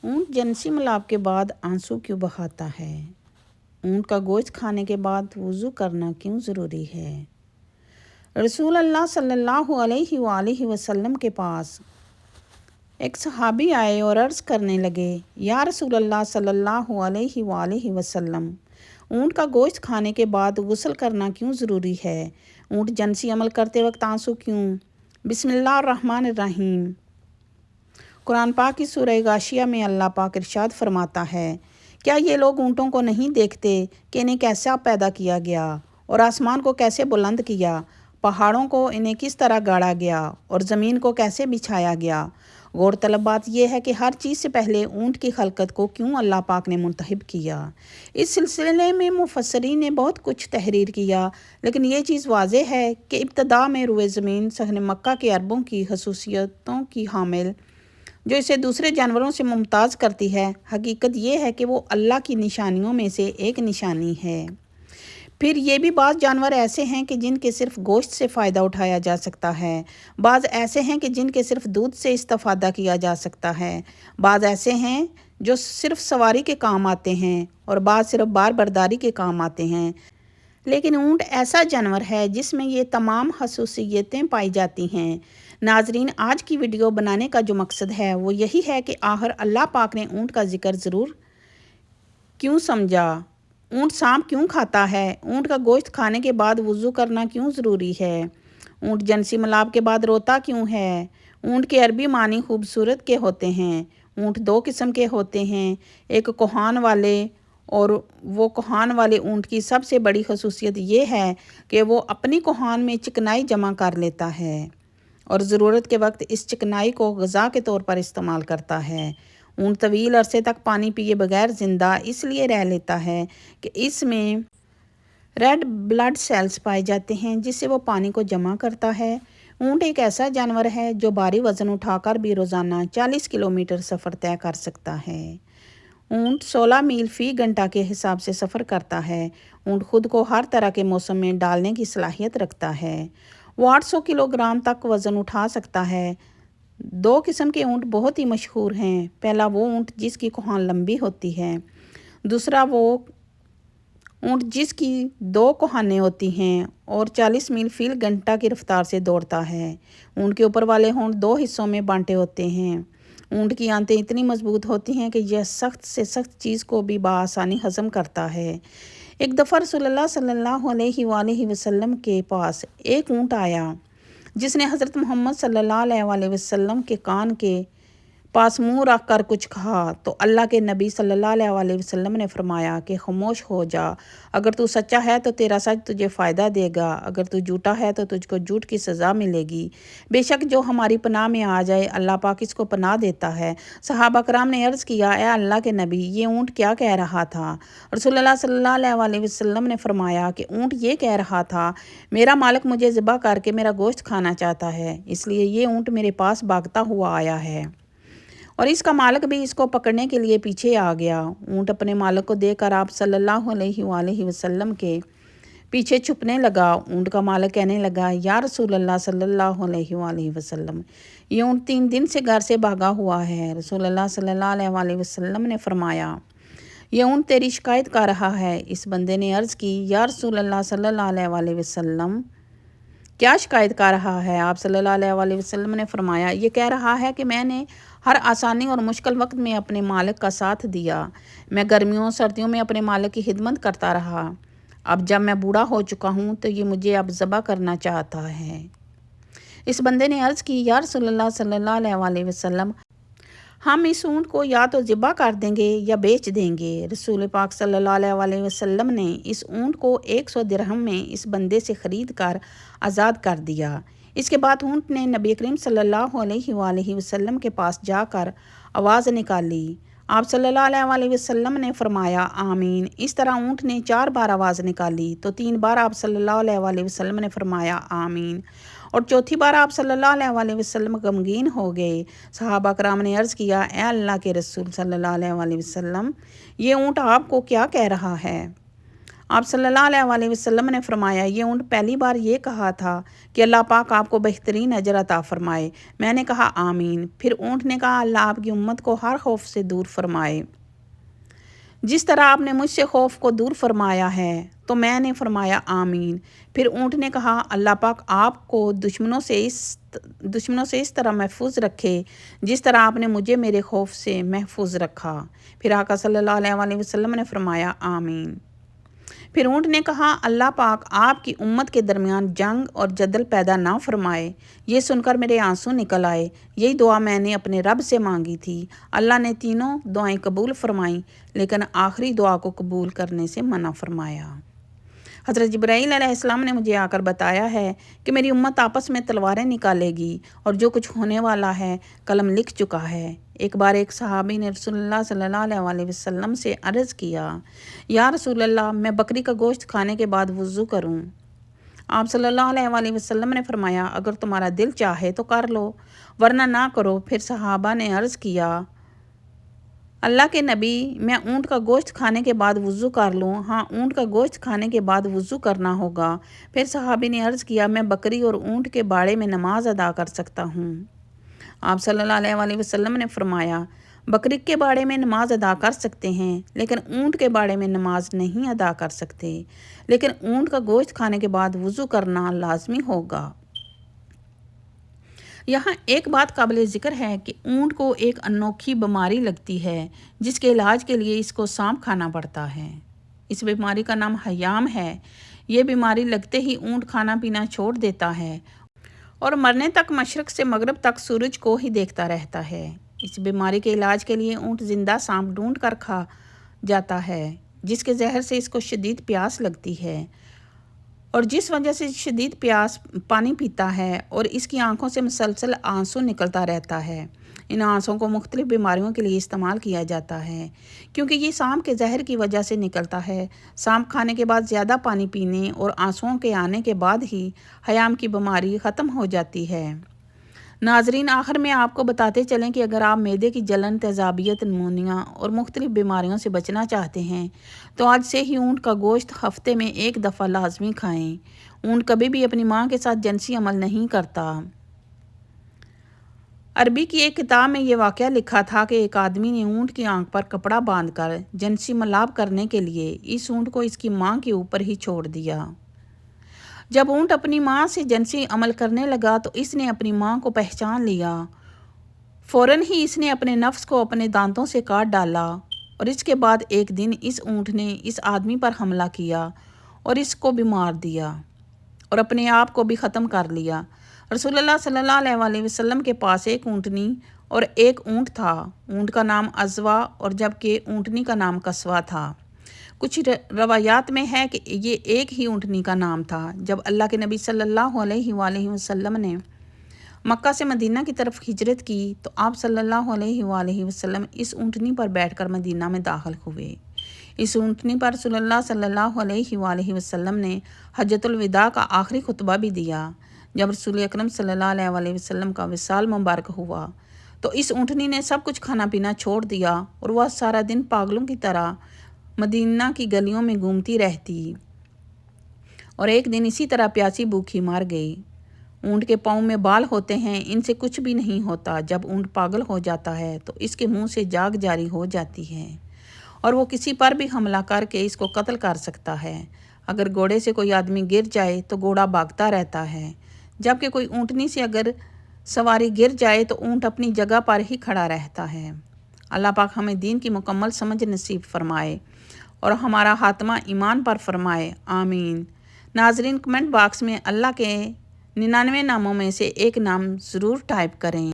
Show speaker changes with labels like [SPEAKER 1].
[SPEAKER 1] اونٹ جنسی ملاپ کے بعد آنسو کیوں بہاتا ہے؟ اونٹ کا گوشت کھانے کے بعد وضو کرنا کیوں ضروری ہے؟ رسول اللہ صلی اللہ علیہ وآلہ وسلم کے پاس ایک صحابی آئے اور عرض کرنے لگے، یا رسول اللہ صلی اللہ علیہ وآلہ وسلم، اونٹ کا گوشت کھانے کے بعد غسل کرنا کیوں ضروری ہے؟ اونٹ جنسی عمل کرتے وقت آنسو کیوں؟ بسم اللہ الرحمن الرحیم۔ قرآن پاک کی سورہ غاشیہ میں اللہ پاک ارشاد فرماتا ہے، کیا یہ لوگ اونٹوں کو نہیں دیکھتے کہ انہیں کیسا پیدا کیا گیا اور آسمان کو کیسے بلند کیا، پہاڑوں کو انہیں کس طرح گاڑا گیا اور زمین کو کیسے بچھایا گیا؟ غور طلب بات یہ ہے کہ ہر چیز سے پہلے اونٹ کی خلقت کو کیوں اللہ پاک نے منتخب کیا؟ اس سلسلے میں مفسرین نے بہت کچھ تحریر کیا، لیکن یہ چیز واضح ہے کہ ابتدا میں روئے زمین صحن مکہ کے عربوں کی خصوصیتوں کی حامل جو اسے دوسرے جانوروں سے ممتاز کرتی ہے، حقیقت یہ ہے کہ وہ اللہ کی نشانیوں میں سے ایک نشانی ہے۔ پھر یہ بھی بعض جانور ایسے ہیں کہ جن کے صرف گوشت سے فائدہ اٹھایا جا سکتا ہے، بعض ایسے ہیں کہ جن کے صرف دودھ سے استفادہ کیا جا سکتا ہے، بعض ایسے ہیں جو صرف سواری کے کام آتے ہیں اور بعض صرف بار برداری کے کام آتے ہیں، لیکن اونٹ ایسا جانور ہے جس میں یہ تمام خصوصیتیں پائی جاتی ہیں۔ ناظرین، آج کی ویڈیو بنانے کا جو مقصد ہے وہ یہی ہے کہ آخر اللہ پاک نے اونٹ کا ذکر ضرور کیوں سمجھا؟ اونٹ سانپ کیوں کھاتا ہے؟ اونٹ کا گوشت کھانے کے بعد وضو کرنا کیوں ضروری ہے؟ اونٹ جنسی ملاپ کے بعد روتا کیوں ہے؟ اونٹ کے عربی معنی خوبصورت کے ہوتے ہیں۔ اونٹ دو قسم کے ہوتے ہیں، ایک کوہان والے، اور وہ کوہان والے اونٹ کی سب سے بڑی خصوصیت یہ ہے کہ وہ اپنی کوہان میں چکنائی جمع کر لیتا ہے اور ضرورت کے وقت اس چکنائی کو غذا کے طور پر استعمال کرتا ہے۔ اونٹ طویل عرصے تک پانی پیے بغیر زندہ اس لیے رہ لیتا ہے کہ اس میں ریڈ بلڈ سیلز پائے جاتے ہیں جس سے وہ پانی کو جمع کرتا ہے۔ اونٹ ایک ایسا جانور ہے جو بھاری وزن اٹھا کر بھی روزانہ 40 کلومیٹر سفر طے کر سکتا ہے۔ اونٹ 16 میل فی گھنٹہ کے حساب سے سفر کرتا ہے۔ اونٹ خود کو ہر طرح کے موسم میں ڈالنے کی صلاحیت رکھتا ہے۔ وہ 800 کلو گرام تک وزن اٹھا سکتا ہے۔ دو قسم کے اونٹ بہت ہی مشہور ہیں۔ پہلا وہ اونٹ جس کی کوہان لمبی ہوتی ہے، دوسرا وہ اونٹ جس کی دو کوہانیں ہوتی ہیں اور 40 میل فی گھنٹہ کی رفتار سے دوڑتا ہے۔ اونٹ کے اوپر والے ہونٹ دو حصوں میں بانٹے ہوتے ہیں۔ اونٹ کی آنتیں اتنی مضبوط ہوتی ہیں کہ یہ سخت سے سخت چیز کو بھی بآسانی ہضم کرتا ہے۔ ایک دفعہ رسول اللہ صلی اللہ علیہ وآلہ وسلم کے پاس ایک اونٹ آیا جس نے حضرت محمد صلی اللہ علیہ وآلہ وسلم کے کان کے پاس منہ رکھ کر کچھ کہا تو اللہ کے نبی صلی اللہ علیہ وآلہ وسلم نے فرمایا کہ خاموش ہو جا، اگر تو سچا ہے تو تیرا سچ تجھے فائدہ دے گا، اگر تو جھوٹا ہے تو تجھ کو جھوٹ کی سزا ملے گی۔ بے شک جو ہماری پناہ میں آ جائے اللہ پاک اس کو پناہ دیتا ہے۔ صحابہ کرام نے عرض کیا، اے اللہ کے نبی، یہ اونٹ کیا کہہ رہا تھا؟ رسول اللہ صلی اللہ علیہ وآلہ وسلم نے فرمایا کہ اونٹ یہ کہہ رہا تھا، میرا مالک مجھے ذبح کر کے میرا گوشت کھانا چاہتا ہے، اس لیے یہ اونٹ میرے پاس بھاگتا ہوا آیا ہے اور اس کا مالک بھی اس کو پکڑنے کے لیے پیچھے آ گیا۔ اونٹ اپنے مالک کو دیکھ کر آپ صلی اللہ علیہ وآلہ وسلم کے پیچھے چھپنے لگا۔ اونٹ کا مالک کہنے لگا، یا رسول اللہ صلی اللہ علیہ وآلہ وسلم، یہ اونٹ 3 دن سے گھر سے بھاگا ہوا ہے۔ رسول اللہ صلی اللہ علیہ وآلہ وسلم نے فرمایا، یہ اونٹ تیری شکایت کر رہا ہے۔ اس بندے نے عرض کی، یا رسول اللہ صلی اللہ علیہ وآلہ وسلم، کیا شکایت کر رہا ہے؟ آپ صلی اللہ علیہ وآلہ وسلم نے فرمایا، یہ کہہ رہا ہے کہ میں نے ہر آسانی اور مشکل وقت میں اپنے مالک کا ساتھ دیا، میں گرمیوں سردیوں میں اپنے مالک کی خدمت کرتا رہا، اب جب میں بوڑھا ہو چکا ہوں تو یہ مجھے اب ذبح کرنا چاہتا ہے۔ اس بندے نے عرض کی، یا رسول اللہ صلی اللہ علیہ وآلہ وسلم، ہم اس اونٹ کو یا تو ذبح کر دیں گے یا بیچ دیں گے۔ رسول پاک صلی اللہ علیہ وآلہ وسلم نے اس اونٹ کو 100 درہم میں اس بندے سے خرید کر آزاد کر دیا۔ اس کے بعد اونٹ نے نبی کریم صلی اللہ علیہ وآلہ وسلم کے پاس جا کر آواز نکالی۔ آپ صلی اللہ علیہ وآلہ وسلم نے فرمایا، آمین۔ اس طرح اونٹ نے 4 بار آواز نکالی تو 3 بار آپ صلی اللہ علیہ وآلہ وسلم نے فرمایا، آمین، اور چوتھی بار آپ صلی اللہ علیہ وآلہ وسلم غمگین ہو گئے۔ صحابہ کرام نے عرض کیا، اے اللہ کے رسول صلی اللہ علیہ وآلہ وسلم، یہ اونٹ آپ کو کیا کہہ رہا ہے؟ آپ صلی اللہ علیہ وسلم نے فرمایا، یہ اونٹ پہلی بار یہ کہا تھا کہ اللہ پاک آپ کو بہترین اجر عطا فرمائے۔ میں نے کہا آمین۔ پھر اونٹ نے کہا اللہ آپ کی امت کو ہر خوف سے دور فرمائے۔ جس طرح آپ نے مجھ سے خوف کو دور فرمایا ہے تو میں نے فرمایا آمین۔ پھر اونٹ نے کہا اللہ پاک آپ کو دشمنوں سے اس طرح محفوظ رکھے جس طرح آپ نے مجھے میرے خوف سے محفوظ رکھا۔ پھر آقا صلی اللہ علیہ وسلم نے فرمایا آمین۔ پھر اونٹ نے کہا اللہ پاک آپ کی امت کے درمیان جنگ اور جدل پیدا نہ فرمائے۔ یہ سن کر میرے آنسو نکل آئے۔ یہی دعا میں نے اپنے رب سے مانگی تھی۔ اللہ نے تینوں دعائیں قبول فرمائیں لیکن آخری دعا کو قبول کرنے سے منع فرمایا۔ حضرت جبرائیل علیہ السلام نے مجھے آ کر بتایا ہے کہ میری امت آپس میں تلواریں نکالے گی اور جو کچھ ہونے والا ہے قلم لکھ چکا ہے۔ ایک بار ایک صحابی نے رسول اللہ صلی اللہ علیہ وسلم سے عرض کیا، یا رسول اللہ میں بکری کا گوشت کھانے کے بعد وضو کروں؟ آپ صلی اللہ علیہ وسلم نے فرمایا اگر تمہارا دل چاہے تو کر لو ورنہ نہ کرو۔ پھر صحابہ نے عرض کیا اللہ کے نبی میں اونٹ کا گوشت کھانے کے بعد وضو کر لوں؟ ہاں اونٹ کا گوشت کھانے کے بعد وضو کرنا ہوگا۔ پھر صحابی نے عرض کیا میں بکری اور اونٹ کے باڑے میں نماز ادا کر سکتا ہوں؟ آپ صلی اللہ علیہ وسلم نے فرمایا بکری کے باڑے میں نماز ادا کر سکتے ہیں لیکن اونٹ کے باڑے میں نماز نہیں ادا کر سکتے، لیکن اونٹ کا گوشت کھانے کے بعد وضو کرنا لازمی ہوگا۔ یہاں ایک بات قابل ذکر ہے کہ اونٹ کو ایک انوکھی بیماری لگتی ہے جس کے علاج کے لیے اس کو سانپ کھانا پڑتا ہے۔ اس بیماری کا نام حیام ہے۔ یہ بیماری لگتے ہی اونٹ کھانا پینا چھوڑ دیتا ہے اور مرنے تک مشرق سے مغرب تک سورج کو ہی دیکھتا رہتا ہے۔ اس بیماری کے علاج کے لیے اونٹ زندہ سانپ ڈھونڈ کر کھا جاتا ہے جس کے زہر سے اس کو شدید پیاس لگتی ہے اور جس وجہ سے شدید پیاس پانی پیتا ہے اور اس کی آنکھوں سے مسلسل آنسو نکلتا رہتا ہے۔ ان آنسوں کو مختلف بیماریوں کے لیے استعمال کیا جاتا ہے کیونکہ یہ سانپ کے زہر کی وجہ سے نکلتا ہے۔ سانپ کھانے کے بعد زیادہ پانی پینے اور آنسوؤں کے آنے کے بعد ہی حیام کی بیماری ختم ہو جاتی ہے۔ ناظرین آخر میں آپ کو بتاتے چلیں کہ اگر آپ معدے کی جلن، تیزابیت، نمونیا اور مختلف بیماریوں سے بچنا چاہتے ہیں تو آج سے ہی اونٹ کا گوشت ہفتے میں 1 دفعہ لازمی کھائیں۔ اونٹ کبھی بھی اپنی ماں کے ساتھ جنسی عمل نہیں کرتا۔ عربی کی ایک کتاب میں یہ واقعہ لکھا تھا کہ ایک آدمی نے اونٹ کی آنکھ پر کپڑا باندھ کر جنسی ملاب کرنے کے لیے اس اونٹ کو اس کی ماں کے اوپر ہی چھوڑ دیا۔ جب اونٹ اپنی ماں سے جنسی عمل کرنے لگا تو اس نے اپنی ماں کو پہچان لیا۔ فوراً ہی اس نے اپنے نفس کو اپنے دانتوں سے کاٹ ڈالا اور اس کے بعد ایک دن اس اونٹ نے اس آدمی پر حملہ کیا اور اس کو بھی مار دیا اور اپنے آپ کو بھی ختم کر لیا۔ رسول اللہ صلی اللہ علیہ وسلم کے پاس ایک اونٹنی اور ایک اونٹ تھا۔ اونٹ کا نام عزوا اور جبکہ اونٹنی کا نام قصوا تھا۔ کچھ روایات میں ہے کہ یہ ایک ہی اونٹنی کا نام تھا۔ جب اللہ کے نبی صلی اللہ علیہ وسلم نے مکہ سے مدینہ کی طرف ہجرت کی تو آپ صلی اللہ علیہ وسلم اس اونٹنی پر بیٹھ کر مدینہ میں داخل ہوئے۔ اس اونٹنی پر رسول اللہ صلی اللہ علیہ وسلم نے حجۃ الوداع کا آخری خطبہ بھی دیا۔ جب رسول اکرم صلی اللہ علیہ وسلم کا وصال مبارک ہوا تو اس اونٹنی نے سب کچھ کھانا پینا چھوڑ دیا اور وہ سارا دن پاگلوں کی طرح مدینہ کی گلیوں میں گھومتی رہتی اور ایک دن اسی طرح پیاسی بھوکی مر گئی۔ اونٹ کے پاؤں میں بال ہوتے ہیں، ان سے کچھ بھی نہیں ہوتا۔ جب اونٹ پاگل ہو جاتا ہے تو اس کے منہ سے جاگ جاری ہو جاتی ہے اور وہ کسی پر بھی حملہ کر کے اس کو قتل کر سکتا ہے۔ اگر گھوڑے سے کوئی آدمی گر جائے تو گھوڑا بھاگتا رہتا ہے، جبکہ کوئی اونٹنی سے اگر سواری گر جائے تو اونٹ اپنی جگہ پر ہی کھڑا رہتا ہے۔ اللہ پاک ہمیں دین کی مکمل سمجھ نصیب فرمائے اور ہمارا خاتمہ ایمان پر فرمائے، آمین۔ ناظرین کمنٹ باکس میں اللہ کے 99 ناموں میں سے ایک نام ضرور ٹائپ کریں۔